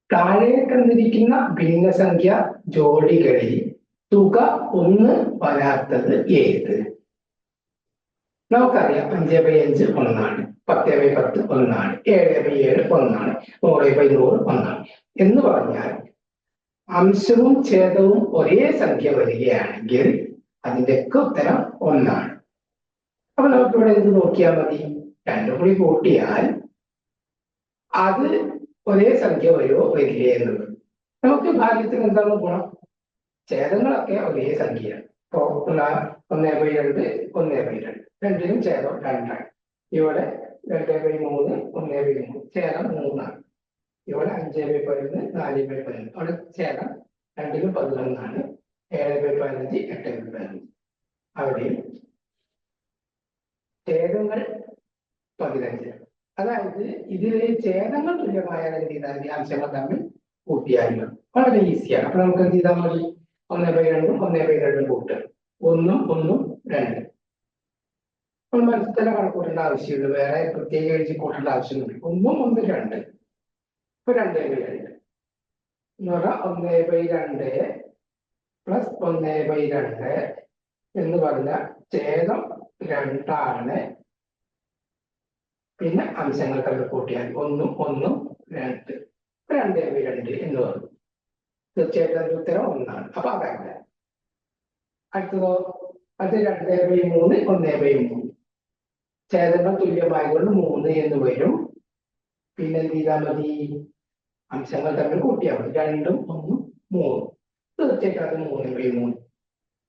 താഴെ തന്നിരിക്കുന്ന ഭിന്നസംഖ്യ ജോഡികളിൽ തുക 1 വരാത്തത് ഏത്? നമുക്കറിയാം 5/5 ഒന്നാണ്, 10/10 ഒന്നാണ്, 7/7 ഒന്നാണ്, 100/100 ഒന്നാണ്. എന്ന് പറഞ്ഞാൽ അംശവും ഛേദവും ഒരേ സംഖ്യ വരികയാണെങ്കിൽ അതിൻ്റെയൊക്കെ ഉത്തരം ഒന്നാണ്. അപ്പൊ നമുക്കിവിടെ ഇത് നോക്കിയാൽ മതി. രണ്ടും കൂടി കൂട്ടിയാൽ അത് ഒരേ സംഖ്യ വരുമോ വരില്ലേ എന്നുള്ളത്. നമുക്ക് ഭാഗ്യത്തിന് എന്താണ് ഗുണം? ഛേദങ്ങളൊക്കെ ഒരേ സംഖ്യയാണ്. ഇപ്പോ 1/2 1/2 രണ്ടിനും ഛേദം 2ആണ്. ഇവിടെ 2/3 1/3 ഛേദം 3ആണ്. ഇവിടെ 5/11 4/11 അവിടെ ഛേദം രണ്ടിനും 11ആണ്. 7/15 8/15 അവിടെയും ഛേദങ്ങൾ 15. അതായത് ഇതിലെ ഛേദങ്ങൾ തുല്യമായാൽ എന്ത് ചെയ്താൽ അംശങ്ങൾ തമ്മിൽ കൂട്ടിയാലും വളരെ ഈസിയാണ്. അപ്പൊ നമുക്ക് എന്ത് ചെയ്താൽ മതി? 1/2 1/2 കൂട്ടുക. 1 1 2. നമ്മൾ മനസ്സിൽ തന്നെ കണക്കൂട്ടേണ്ട ആവശ്യമുള്ളൂ, വേറെ പ്രത്യേക എഴുതി കൂട്ടേണ്ട ആവശ്യമൊന്നുമില്ല. 1 1 2 ഇപ്പൊ 2/2 എന്ന് പറഞ്ഞാൽ 1/2 പ്ലസ് 1/2 എന്ന് പറഞ്ഞ ഛേദം 2ആണ്. പിന്നെ അംശങ്ങൾ തമ്മിൽ കൂട്ടിയാൽ 1 1 2 2/2 എന്ന് പറഞ്ഞു. തീർച്ചയായിട്ടും അതിന്റെ ഉത്തരം 1ആണ്. അപ്പൊ അതല്ല. അടുത്തതോ അത് 2/3 1/3 ഛേദങ്ങൾ തുല്യമായതുകൊണ്ട് 3 എന്ന് വരും. പിന്നെ എന്ത് ചെയ്താൽ മതി? അംശങ്ങൾ തമ്മിൽ കൂട്ടിയാൽ മതി. 2 1 3. തീർച്ചയായിട്ടും അത് 3/3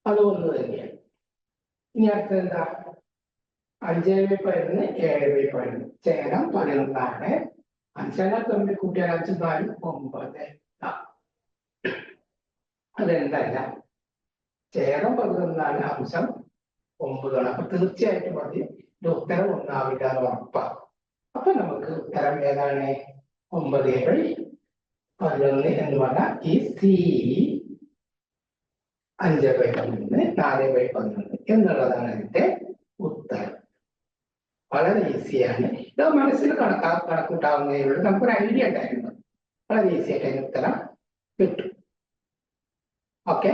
അത് 1 തന്നെയാണ്. ഇനി അടുത്തത് എന്താ? 5/11 7/11 ഛേദം 11ആണ്. അംശങ്ങൾ തമ്മിൽ കൂട്ടിയാൽ 5 4 9. അതെന്തല്ല, ഛേദം 11ആണ്, അംശം 9ആണ്. അപ്പൊ തീർച്ചയായിട്ടും മതി ഉത്തരം 1ആവില്ല എന്ന് ഉറപ്പാണ്. അപ്പൊ നമുക്ക് ഉത്തരം ഏതാണ്? 9/11 എന്ന് പറഞ്ഞാൽ ഈ സി 5/11 4/11 എന്നുള്ളതാണ് അതിന്റെ ഉത്തരം. വളരെ ഈസിയാണ്. ഇത് മനസ്സിൽ കണക്കൂട്ടാവുന്നതേ ഉള്ളൂ. നമുക്കൊരു ഐഡിയ ഉണ്ടായിരുന്നു. വളരെ ഈസി ആയിട്ട് അതിന് ഉത്തരം കിട്ടും. ഓക്കെ.